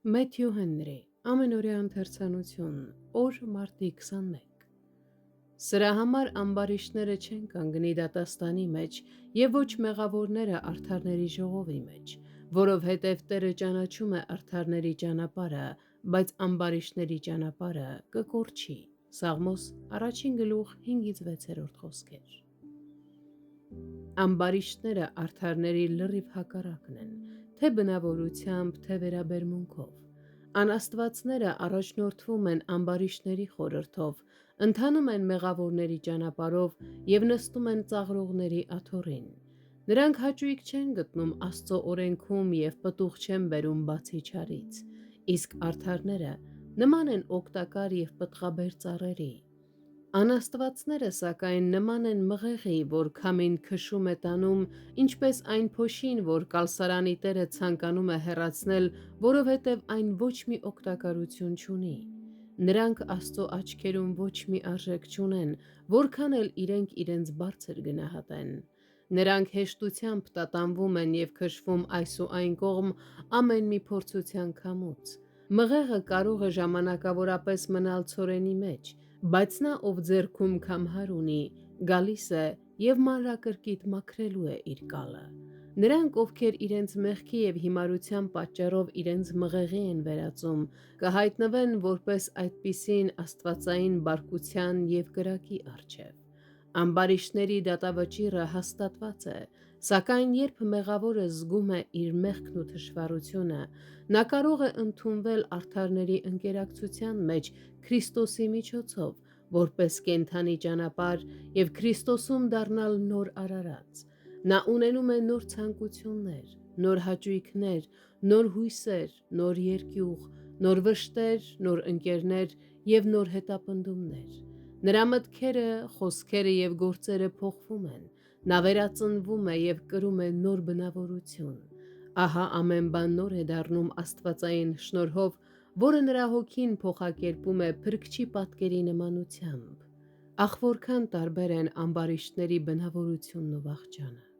Մեթյու Հենրի, ամենօրյա ընթերցանություն, օր մարտի 21։ Սրա համար ամբարիշտները չեն կանգնի դատաստանի մեջ և ոչ մեղավորները արդարների ժողովի մեջ, որովհետև Տերը ճանաչում է արդարների ճանապարհը, բայց ամբարիշտների ճանապարհը կկորչի։ Սաղմոս 1:5-6 խոսքեր։ Ամբարիշտները արդարների լրիվ հակառակն են, թե բնավորությամբ, թե վերաբերմունքով։ Անաստվածները առաջնորդվում են ամբարիշտների խորհրդով, ընթանում են մեղավորների ճանապարհով և նստում են ծաղրողների աթոռին։ Նրանք հաճույք չեն գտնում Աստծո օրենքում և պտուղ չեն բերում բացի չարից, իսկ արդարները նման են օգտակար և պտղաբեր ծառերի։ Անաստվածները, սակայն, նման են մղեղի, որ քամին քշում է տանում, ինչպես այն փոշին, որ կալսարանի տերը ցանկանում է հեռացնել, որովհետև այն ոչ մի օգտակարություն չունի։ Նրանք Աստծո աչքերում ոչ մի արժեք չունեն, որքան էլ իրենք իրենց բարձր գնահատեն։ Նրանք հեշտությամբ տատանվում են և քշվում այս ու այն կողմ ամեն մի փորձության քամուց։ Մղեղը կարող է ժամանակավորապես մնալ ցորենի մեջ, բայց նա, ով ձեռքում քամհար ունի, գալիս է և մանրակրկիտ մաքրելու է իր կալը։ Նրանք, ովքեր իրենց մեղքի և հիմարության պատճառով իրենց մղեղի են վերածում, կհայտնվեն որպես այդպիսին աստվածային բարկության և կրակի առջև։ Ամբարիշտների դատավճիռը հաստատված է, սակայն երբ մեղավորը զգում է իր մեղքն ու թշվառությունը, նա կարող է ընդունվել արդարների ընկերակցության մեջ Քրիստոսի միջոցով, որպես կենդանի ճանապարհ և Քրիստոսում դառնալ նոր արարած։ Նա ունենում է նոր ցանկություններ, նոր հաճույքներ, նոր հույսեր, նոր երկյուղ, նոր վշտեր, նոր ընկերներ և նոր հետապնդումներ։ Նրա մտքերը, խոսքերը և գործերը փոխվում են, նա վերածնվում է և կրում է նոր բնավորություն։ Ահա ամեն բան նոր է դառնում աստվածային շնորհով, որը նրա հոգին փոխակերպում է Փրկչի պատկերի նմանությամբ։ Ախ որքան տարբեր են ամբարիշտների բնավորությունն ու վախճանը։